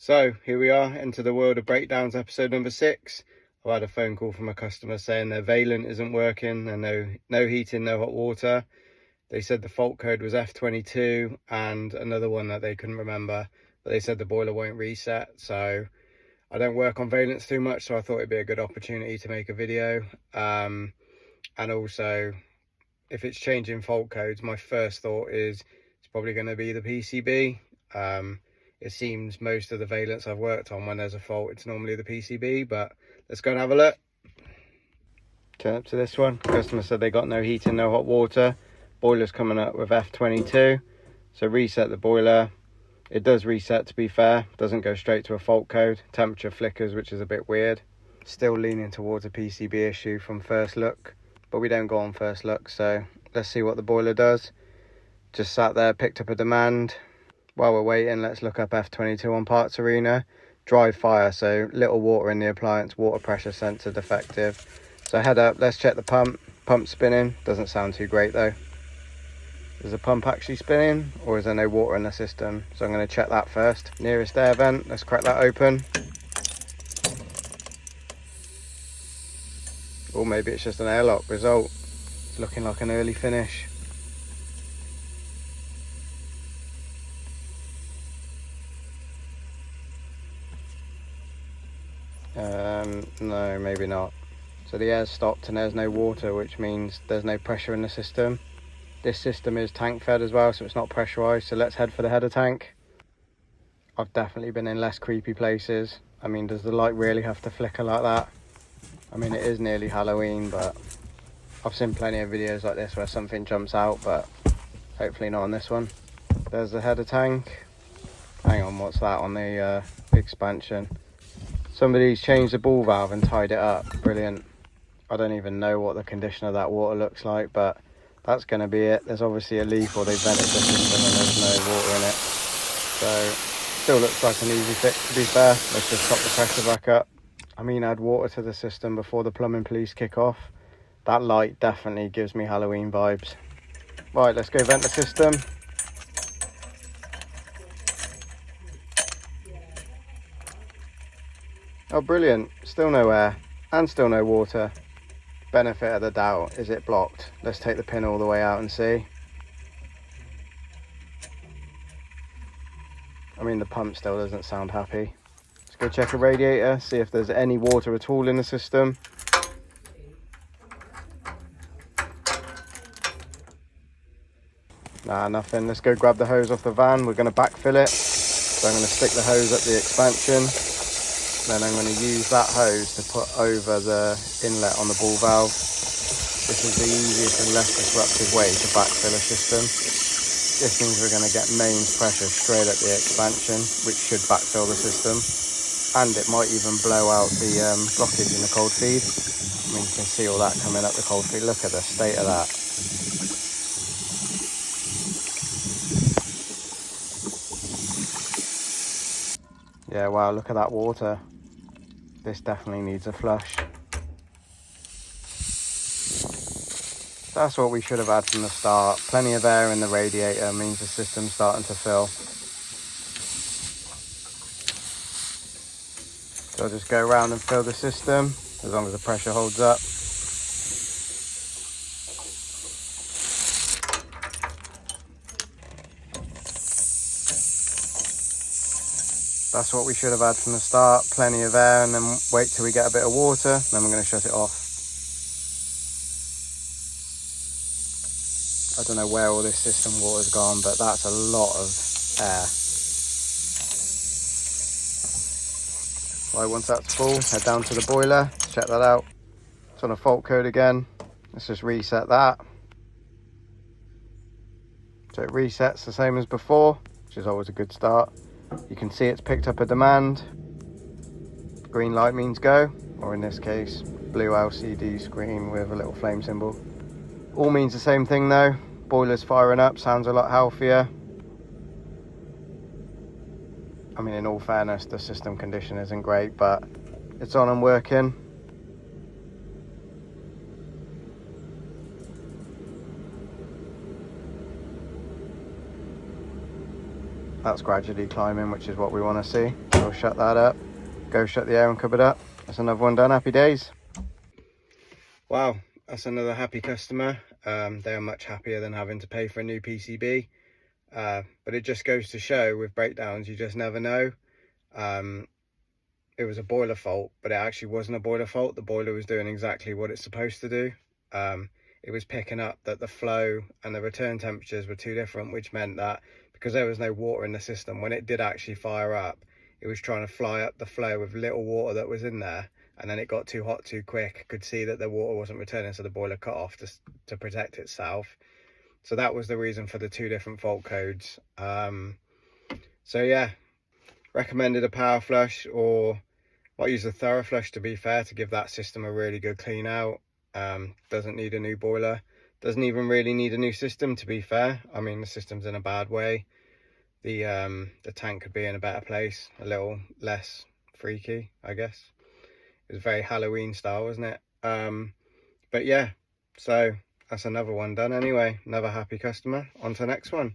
So here we are, into the world of breakdowns, episode number 6. I've had a phone call from a customer saying their vaillant isn't working and no heating, no hot water. They said the fault code was F22 and another one that they couldn't remember, but they said the boiler won't reset. So I don't work on vaillants too much, so I thought it'd be a good opportunity to make a video. And also, if it's changing fault codes, my first thought is it's probably going to be the PCB. It seems most of the vaillants I've worked on, when there's a fault, it's normally the PCB, but let's go and have a look. Turn up to this one. Customer said they got no heating, no hot water. Boiler's coming up with F22. So reset the boiler. It does reset, to be fair. Doesn't go straight to a fault code. Temperature flickers, which is a bit weird. Still leaning towards a PCB issue from first look, but we don't go on first look, so let's see what the boiler does. Just sat there, picked up a demand. While we're waiting, let's look up F22 on Parts Arena. Dry fire, so little water in the appliance, water pressure sensor defective. So head up, let's check the pump. Pump's spinning, doesn't sound too great though. Is the pump actually spinning, or is there no water in the system? So I'm going to check that first. Nearest air vent, let's crack that open. Or maybe it's just an airlock result. It's looking like an early finish. No, maybe not. So the air's stopped and there's no water, which means there's no pressure in the system. This system is tank fed as well, so it's not pressurized. So let's head for the header tank. I've definitely been in less creepy places. I mean, does the light really have to flicker like that? I mean, it is nearly Halloween, but I've seen plenty of videos like this where something jumps out, but hopefully not on this one. There's the header tank. Hang on, what's that on the expansion? Somebody's changed the ball valve and tied it up. Brilliant. I don't even know what the condition of that water looks like, but that's going to be it. There's obviously a leak, or they've vented the system and there's no water in it. So still looks like an easy fix, to be fair. Let's just top the pressure back up. I mean, add water to the system before the plumbing police kick off. That light definitely gives me Halloween vibes. Right, let's go vent the system. Oh, brilliant. Still no air and still no water. Benefit of the doubt, is it blocked? Let's take the pin all the way out and see. I mean, the pump still doesn't sound happy. Let's go check a radiator, see if there's any water at all in the system. Nah, nothing. Let's go grab the hose off the van. We're going to backfill it. So I'm going to stick the hose up the expansion. Then I'm going to use that hose to put over the inlet on the ball valve. This is the easiest and less disruptive way to backfill a system. This means we're going to get mains pressure straight at the expansion, which should backfill the system. And it might even blow out the blockage in the cold feed. I mean, you can see all that coming up the cold feed. Look at the state of that. Yeah, wow, look at that water. This definitely needs a flush. That's what we should have had from the start. Plenty of air in the radiator means the system's starting to fill. So I'll just go around and fill the system, as long as the pressure holds up. That's what we should have had from the start. Plenty of air, and then wait till we get a bit of water, then we're going to shut it off. I don't know where all this system water's gone, but that's a lot of air. Right, once that's full, head down to the boiler, check that out. It's on a fault code again. Let's just reset that. So it resets the same as before, which is always a good start. You can see it's picked up a demand. Green light means go, or in this case, blue LCD screen with a little flame symbol. All means the same thing though. Boiler's firing up, sounds a lot healthier. I mean, in all fairness, the system condition isn't great, but it's on and working. that's gradually climbing, which is what we want to see. We'll shut that up, go shut the airing cupboard up. That's another one done. Happy days. Wow, that's another happy customer. They are much happier than having to pay for a new PCB. But it just goes to show with breakdowns, you just never know. It was a boiler fault, but it actually wasn't a boiler fault. The boiler was doing exactly what it's supposed to do. It was picking up that the flow and the return temperatures were too different, which meant that because there was no water in the system, when it did actually fire up, it was trying to fly up the flow with little water that was in there, and then it got too hot too quick. Could see that the water wasn't returning, so the boiler cut off to protect itself. So that was the reason for the two different fault codes. So yeah, recommended a power flush, or might use a thorough flush, to be fair, to give that system a really good clean out. Doesn't need a new boiler, doesn't even really need a new system, to be fair. I mean, the system's in a bad way. The tank could be in a better place, a little less freaky, I guess. It was very Halloween style, wasn't it? But yeah, so that's another one done anyway. Another happy customer. On to the next one.